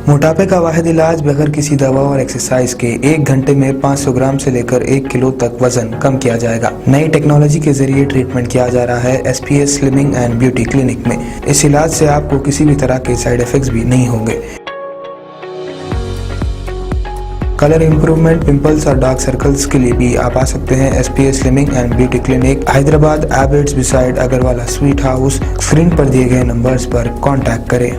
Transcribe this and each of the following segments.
मोटापे का वाहिद इलाज बगैर किसी दवा और एक्सरसाइज के 1 घंटे में 500 ग्राम से लेकर 1 किलो तक वजन कम किया जाएगा। नई टेक्नोलॉजी के जरिए ट्रीटमेंट किया जा रहा है SPS slimming and beauty clinic में। इस इलाज से आपको किसी भी तरह के साइड इफेक्ट्स भी नहीं होंगे। कलर इंप्रूवमेंट, पिंपल्स और डार्क सर्कल्स के लिए भी आप आ सकते हैं SPS slimming and beauty clinic, Hyderabad, एबर्ट्स beside Agarwala sweet house. Screen पर दिए गए नंबर्स पर कॉन्टैक्ट करें।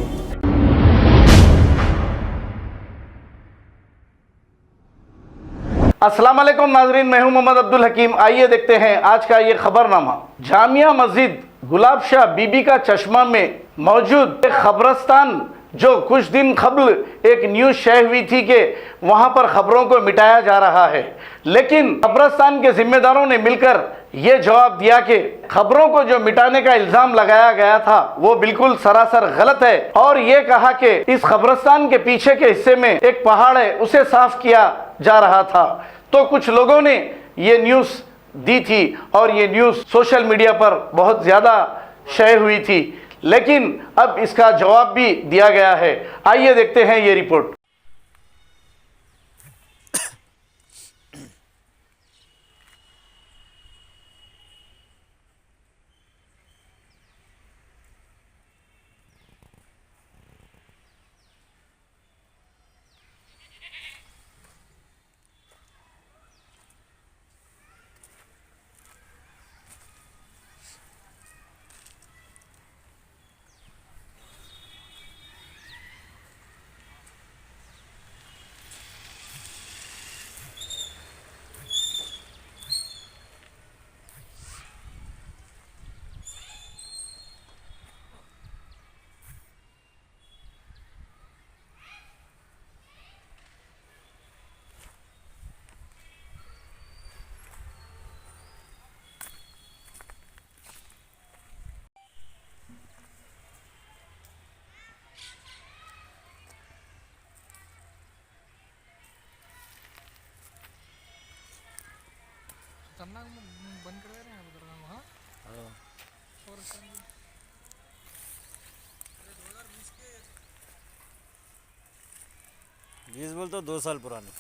अस्सलाम वालेकुम नाजरीन, मैं हूं मोहम्मद अब्दुल हकीम। आइए देखते हैं आज का ये खबरनामा। जामिया मस्जिद गुलाब शाह बीबी का चश्मा में मौजूद एक खबरस्तान, जो कुछ दिन कबल एक न्यूज़ शेयर हुई थी कि वहां पर खबरों को मिटाया जा रहा है, लेकिन कब्रस्तान के जिम्मेदारों ने मिलकर ये जवाब दिया कि खबरों को जो मिटाने का इल्ज़ाम लगाया गया था वो बिल्कुल सरासर गलत है, और ये कहा कि इस कब्रस्तान के पीछे के हिस्से में एक पहाड़ है, उसे साफ किया जा रहा था। तो कुछ लोगों ने ये न्यूज़ दी थी और ये न्यूज़ सोशल मीडिया पर बहुत ज़्यादा शेयर हुई थी, लेकिन अब इसका जवाब भी दिया गया है। आइए देखते हैं ये रिपोर्ट। करना बंद कर दे रहे हैं उधर का वहाँ। और 2020 के 20 बोल तो 2 साल पुराने।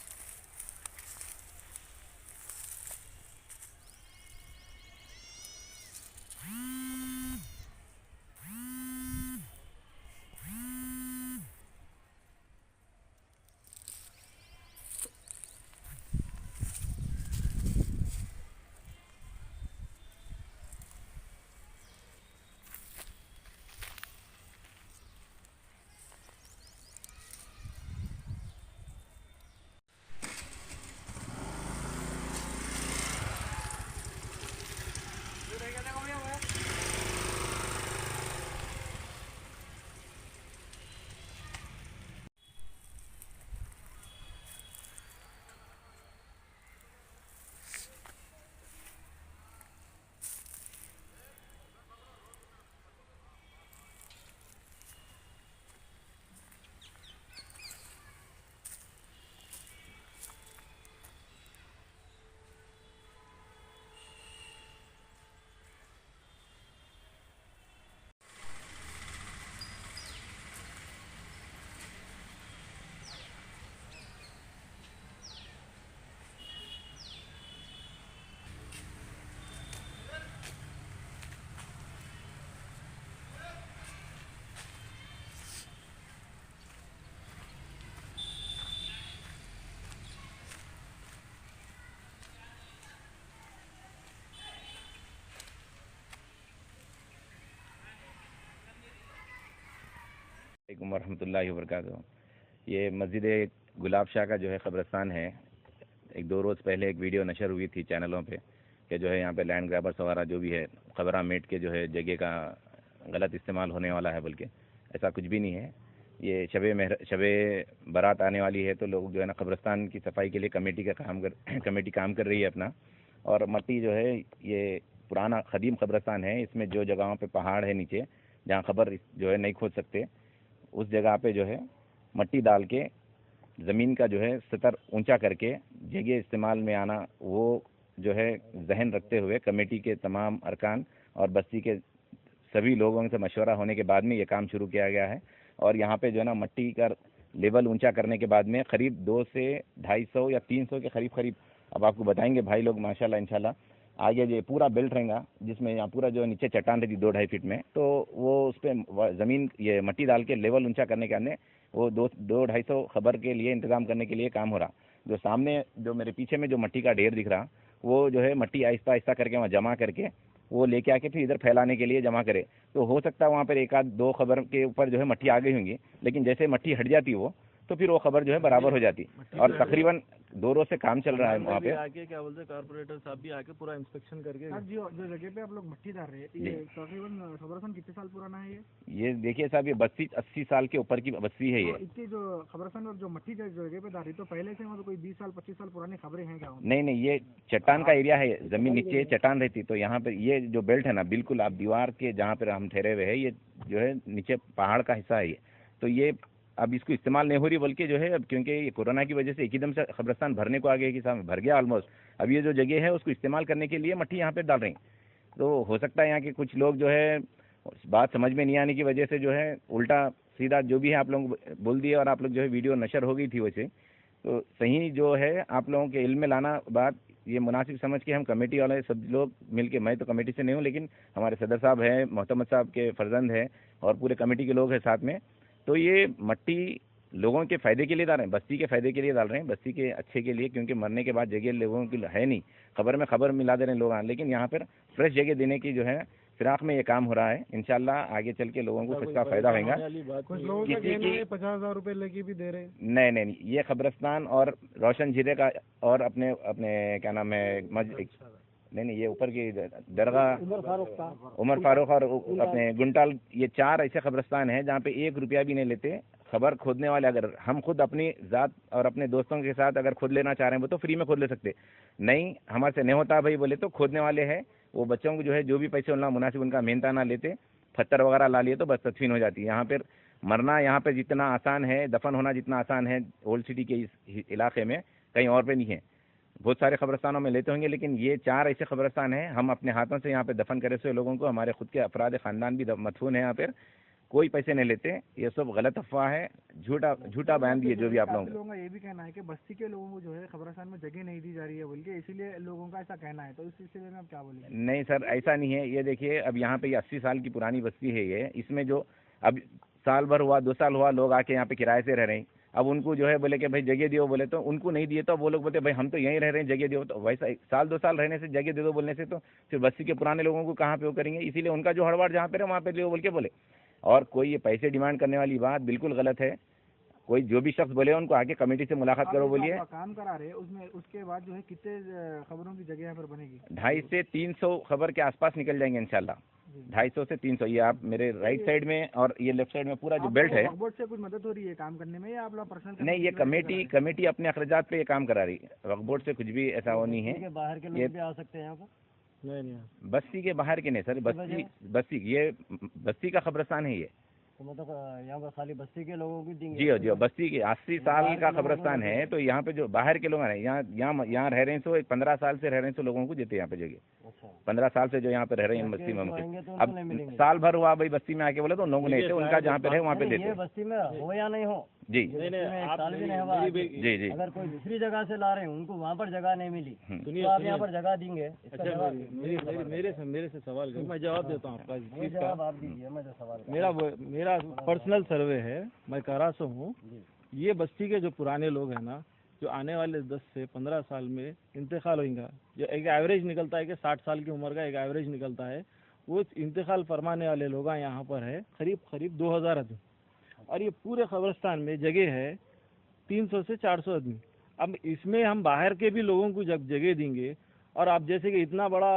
रहमतुल्लाहि व बरकातहू। ये मस्जिद गुलाब शाह का जो है क़ब्रस्तान है। 1-2 रोज़ पहले एक वीडियो नशर हुई थी चैनलों पे कि जो है यहाँ पे लैंड ग्रैबर्स वगैरह जो भी है क़बरा मेट के जो है जगह का गलत इस्तेमाल होने वाला है, बल्कि ऐसा कुछ भी नहीं है। ये शबे बारात आने वाली है, तो लोग जो है ना क़ब्रस्तान की सफाई के लिए कमेटी काम कर रही है अपना। और मट्टी जो है ये पुराना क़दीम क़ब्रस्तान है, इसमें जो जगहों पे पहाड़ है नीचे जहाँ क़ब्र जो है नहीं खोद सकते, उस जगह पे जो है मट्टी डाल के ज़मीन का जो है स्तर ऊंचा करके जगह इस्तेमाल में आना, वो जो है जहन रखते हुए कमेटी के तमाम अरकान और बस्ती के सभी लोगों से मशवरा होने के बाद में ये काम शुरू किया गया है। और यहाँ पे जो है ना मट्टी का लेवल ऊंचा करने के बाद में करीब 2 से 250 या 300 के करीब अब आपको बताएंगे भाई लोग माशाल्लाह इंशाल्लाह। आगे जो पूरा बेल्ट रहेगा जिसमें यहाँ पूरा जो नीचे चट्टान रहती 2-2.5 फीट में, तो वो उस पर ज़मीन ये मट्टी डाल के लेवल ऊंचा करने के आने वो 200-250 खबर के लिए इंतज़ाम करने के लिए काम हो रहा। जो सामने जो मेरे पीछे में जो मट्टी का ढेर दिख रहा वो जो है मट्टी आहिस्ता आहिस्ता करके वहाँ जमा करके वो लेके आके फिर इधर फैलाने के लिए जमा करे। तो हो सकता है वहाँ पर 1-2 खबर के ऊपर जो है मट्टी आ गई होंगी, लेकिन जैसे मट्टी हट जाती वो तो फिर वो खबर जो है बराबर हो जाती। और तकरीबन 2 रोज से काम चल रहा है वहाँ पे। आके क्या बोलते हैं कारपोरेटर साहब भी आके पूरा इंस्पेक्शन करके। सर जो जगह पे आप लोग मिट्टी डाल रहे हैं, ये तकरीबन खबरस्तान कितने साल पुराना है ये देखिए साहब, ये 80 साल के ऊपर की बस्ती है ये। तो इसकी जो खबरस्तान और जो मिट्टी जो जगह पे डाल रही, तो पहले से मतलब कोई 20 साल 25 साल पुरानी खबरें हैं क्या? नहीं, ये चट्टान का एरिया है, जमीन नीचे चट्टान रहती, तो यहाँ पे ये जो बेल्ट है ना, बिल्कुल आप दीवार के जहाँ पर हम ठहरे हुए हैं, ये जो है नीचे पहाड़ का हिस्सा है ये। तो ये अब इसको इस्तेमाल नहीं हो रही, बल्कि जो है अब क्योंकि ये कोरोना की वजह से एकदम से खबरस्तान भरने को आ गया कि साहब भर गया ऑलमोस्ट। अब ये जो जगह है उसको इस्तेमाल करने के लिए मट्टी यहाँ पे डाल रही। तो हो सकता है यहाँ के कुछ लोग जो है बात समझ में नहीं आने की वजह से जो है उल्टा सीधा जो भी है आप लोग बोल दिए, और आप लोग जो है वीडियो नशर हो गई थी वैसे। तो सही जो है आप लोगों के इल्म में लाना बात ये मुनासिब समझ के हम कमेटी वाले सब लोग मिलके, मैं तो कमेटी से नहीं हूँ लेकिन हमारे सदर साहब हैं, मोहतमद साहब के फर्जंद हैं और पूरे कमेटी के लोग हैं साथ में। तो ये मट्टी लोगों के फ़ायदे के लिए डाल रहे हैं, बस्ती के फ़ायदे के लिए डाल रहे हैं, बस्ती के अच्छे के लिए, क्योंकि मरने के बाद जगह लोगों की है नहीं, खबर में खबर मिला दे रहे हैं लोग। लेकिन यहाँ पर फ्रेश जगह देने की जो है फिराक में ये काम हो रहा है। इंशाल्लाह आगे चल के लोगों को इसका फ़ायदा होगा। कुछ लोगों का कहना है 50,000 रुपए लेके भी दे रहे हैं। नहीं, ये खबरस्तान और रोशन झीरे का और अपने क्या नाम है नहीं, ये ऊपर की दरगाह उमर फारूक और अपने गुंटाल, ये 4 ऐसे खबरस्तान हैं जहाँ पे 1 रुपया भी नहीं लेते। खबर खोदने वाले अगर हम खुद अपनी ज़ात और अपने दोस्तों के साथ अगर खोद लेना चाह रहे हैं वो तो फ्री में खोद ले सकते, नहीं हमारे से नहीं होता भाई बोले तो खोदने वाले हैं वो बच्चों को जो है जो भी पैसे उनका मुनासिब उनका मेहनताना लेते, पत्थर वगैरह ला लिए तो बस तदफीन हो जाती है। यहाँ पर मरना यहाँ पे जितना आसान है, दफन होना जितना आसान है ओल्ड सिटी के इस इलाके में कहीं और पे नहीं है। बहुत सारे खबरस्तानों में लेते होंगे, लेकिन ये 4 ऐसे खबरस्तान हैं हम अपने हाथों से यहाँ पे दफन करे हुए लोगों को, हमारे खुद के अफराद ख़ानदान भी मदफून है यहाँ पर, कोई पैसे नहीं लेते। ये सब गलत अफवाह है, झूठा बयान दिए जो भी आप लोगों का ये भी कहना है कि बस्ती के लोगों को जो है खबरस्तान में जगह नहीं दी जा रही है बोल के, इसीलिए लोगों का ऐसा कहना है। तो इस सिलसिले में आप क्या बोलेंगे? नहीं सर, ऐसा नहीं है। ये देखिए अब यहाँ पे ये 80 साल की पुरानी बस्ती है ये, इसमें जो अब साल भर हुआ 2 साल हुआ लोग आके यहाँ पे किराए से रह रहे हैं। अब उनको जो है बोले कि भाई जगह दियो, बोले तो उनको नहीं दिए तो वो लोग बोलते भाई हम तो यहीं रह रहे हैं जगह दियो। तो वैसा साल 2 साल रहने से जगह दे दो बोलने से तो फिर बस्ती के पुराने लोगों को कहाँ पे वो करेंगे। इसीलिए उनका जो हड़बड़ जहाँ पे रहे वहाँ पे लियो बोल के बोले। और कोई ये पैसे डिमांड करने वाली बात बिल्कुल गलत है। कोई जो भी शख्स बोले उनको आके कमेटी से मुलाकात करो बोलिए। काम करा रहे उसमें उसके बाद जो है कितने खबरों की जगह यहाँ पर बनेगी? 250 से 300 खबर के आसपास निकल जाएंगे इंशाल्लाह। 250 से 300। ये आप मेरे राइट साइड में और ये लेफ्ट साइड में पूरा जो बेल्ट है। वक्फ बोर्ड से कुछ मदद हो रही है काम करने में या आप लोग पर्सनल? नहीं, ये कमेटी अपने अखराजात पे ये काम करा रही है। वक्फ बोर्ड से कुछ भी ऐसा वो नहीं है। बाहर के लोग भी आ सकते हैं यहाँ पर? नहीं, बस्ती के बाहर के नहीं सर, बस्ती ये बस्ती का खबरस्तान है ये। तो मतलब यहाँ पर खाली बस्ती के लोगों को देंगे? जी, बस्ती के 80 साल का खबरस्तान है। तो यहाँ पे जो बाहर के लोग हैं यहाँ रह रहे हैं, सो 15 साल से रह रहे हैं, तो लोगों को देते हैं यहाँ पे जगह। 15 साल से जो यहाँ पे रह रहे हैं बस्ती में उनके। अब साल भर हुआ भाई बस्ती में आके बोले तो उन लोगों नहीं थे, उनका जहाँ पे रहे वहाँ पे देते। बस्ती में हो या नहीं हो जी जी, अगर कोई दूसरी जगह से ला रहे हैं उनको वहाँ पर जगह नहीं मिली तो आप यहाँ पर जगह देंगे? अच्छा, मेरे से सवाल करो, मैं जवाब देता हूँ आपका। जवाब आप दीजिए, मैं जो सवाल मेरा पर्सनल सर्वे है, मैं करासो हूँ। ये बस्ती के जो पुराने लोग हैं ना, जो आने वाले 10 से 15 साल में इंतकाल होगा, जो एक एवरेज निकलता है कि 60 साल की उम्र का एक एवरेज निकलता है, वो इंतकाल फरमाने वाले लोग यहाँ पर है करीब 2000 आदमी। और ये पूरे खबरस्तान में जगह है 300 से 400 आदमी। अब इसमें हम बाहर के भी लोगों को जब जगह देंगे, और आप जैसे कि इतना बड़ा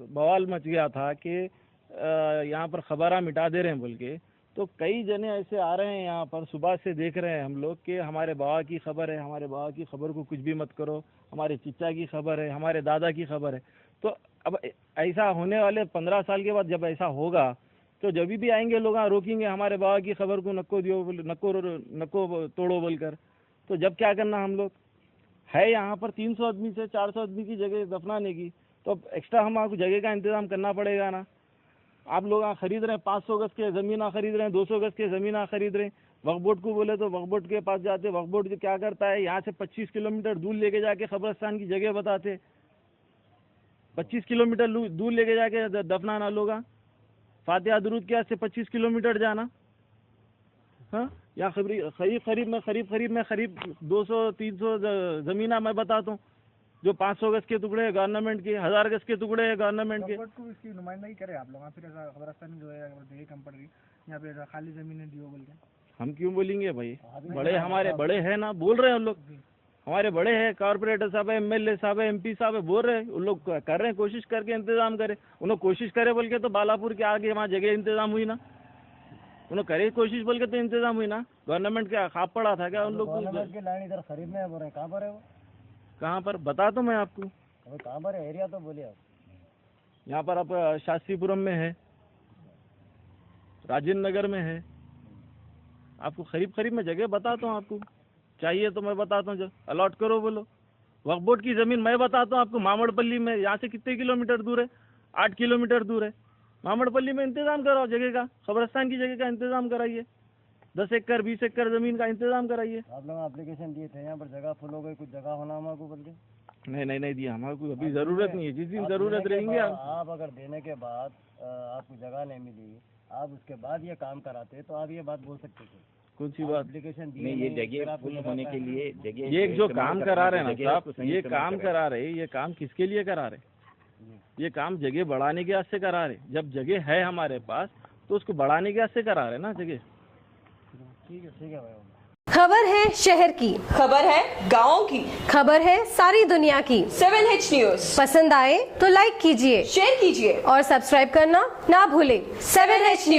बवाल मच गया था कि यहाँ पर खबरा मिटा दे रहे हैं बोल के, तो कई जने ऐसे आ रहे हैं यहाँ पर, सुबह से देख रहे हैं हम लोग कि हमारे बाबा की खबर है, हमारे बाबा की खबर को कुछ भी मत करो, हमारे चिच्चा की खबर है, हमारे दादा की खबर है। तो अब ऐसा होने वाले 15 साल के बाद जब ऐसा होगा तो जब भी आएंगे लोग रोकेंगे हमारे बाबा की खबर को नको दियो, नको तोड़ो बोलकर। तो जब क्या करना हम लोग है यहाँ पर 300 आदमी से 400 आदमी की जगह दफनाने की, तो अब एक्स्ट्रा हम आपको जगह का इंतजाम करना पड़ेगा ना। आप लोग खरीद रहे हैं 500 गज के ज़मीन खरीद रहे हैं, 200 गज के ज़मीन खरीद रहे हैं, वक्फ बोर्ड को बोले तो वक्फ बोर्ड के पास जाते, वक्फ बोर्ड क्या करता है, यहाँ से 25 किलोमीटर दूर लेके जाके कब्रिस्तान की जगह बताते, 25 किलोमीटर दूर लेके जाके दफनाना लोग, फातिहा दुरूद के से 25 किलोमीटर जाना। हाँ, यहाँ करीब 200-300 ज़मीना मैं बताता हूँ, जो 500 गज के टुकड़े हैं गवर्नमेंट के, 1000 गज के टुकड़े हैं गवर्नमेंट के। वक्फ को इसकी नुमाइंदगी करें आप लोग, फिर ऐसा कब्रिस्तान जो है जगह कम पड़ रही यहाँ पे खाली जमीनें दियो बोल के। हम क्यों बोलेंगे भाई, बड़े हमारे बड़े हैं ना, बोल रहे हैं उन लोग, हमारे बड़े हैं, कॉर्पोरेटर साहब है, एमएलए साहब है, एमपी साहब है, बोल रहे हैं, उन लोग कर रहे हैं, कोशिश करके इंतजाम करे। उन लोग कोशिश करे बोल के तो बालापुर के आगे वहाँ जगह इंतजाम हुई ना, उन्होंने करे कोशिश बोल के तो इंतजाम हुई ना। गवर्नमेंट का खाप पड़ा था क्या उन लोग को? लैंड इधर खरीद में बोल रहे हैं, कहाँ पर है वो? कहाँ पर बता तो मैं आपको, कहाँ पर है एरिया तो बोलिए आप। यहाँ पर आप शास्त्रीपुरम में है, राजेंद्र नगर में है, आपको करीब में जगह बताता हूँ, आपको चाहिए तो मैं बताता हूँ, जब अलॉट करो बोलो। वक्फ बोर्ड की ज़मीन मैं बताता हूँ आपको, मामड़पल्ली में, यहाँ से कितने किलोमीटर दूर है, 8 किलोमीटर दूर है। मामड़पल्ली में इंतज़ाम कराओ जगह का, कब्रिस्तान की जगह का इंतज़ाम कराइए, 10 एकड़ 20 एकड़ ज़मीन का इंतज़ाम कराइए। आप लोग एप्लीकेशन दिए थे, यहाँ पर जगह फुल हो गई, कुछ जगह होना हमारे बोल के? नहीं दिया, हमारे को अभी ज़रूरत नहीं है, जिस दिन ज़रूरत रहेंगे आप अगर देने के बाद आपको जगह नहीं मिली, आप उसके बाद ये काम कराते तो आप ये बात बोल सकते थे। कौन सी बात? एप्लीकेशन दी नहीं, ये जगह फुल होने के लिए जगह, ये जो काम करा रहे हैं ना साहब, ये काम करा रहे, ये काम किसके लिए करा रहे? ये काम जगह बढ़ाने के वास्ते करा रहे। जब जगह है हमारे पास तो उसको बढ़ाने के वास्ते करा रहे ना जगह। ठीक है भाई। खबर है शहर की, खबर है गाँव की, खबर है सारी दुनिया की। 7H न्यूज पसंद आए तो लाइक कीजिए, शेयर कीजिए और सब्सक्राइब करना ना भूलें। 7H news.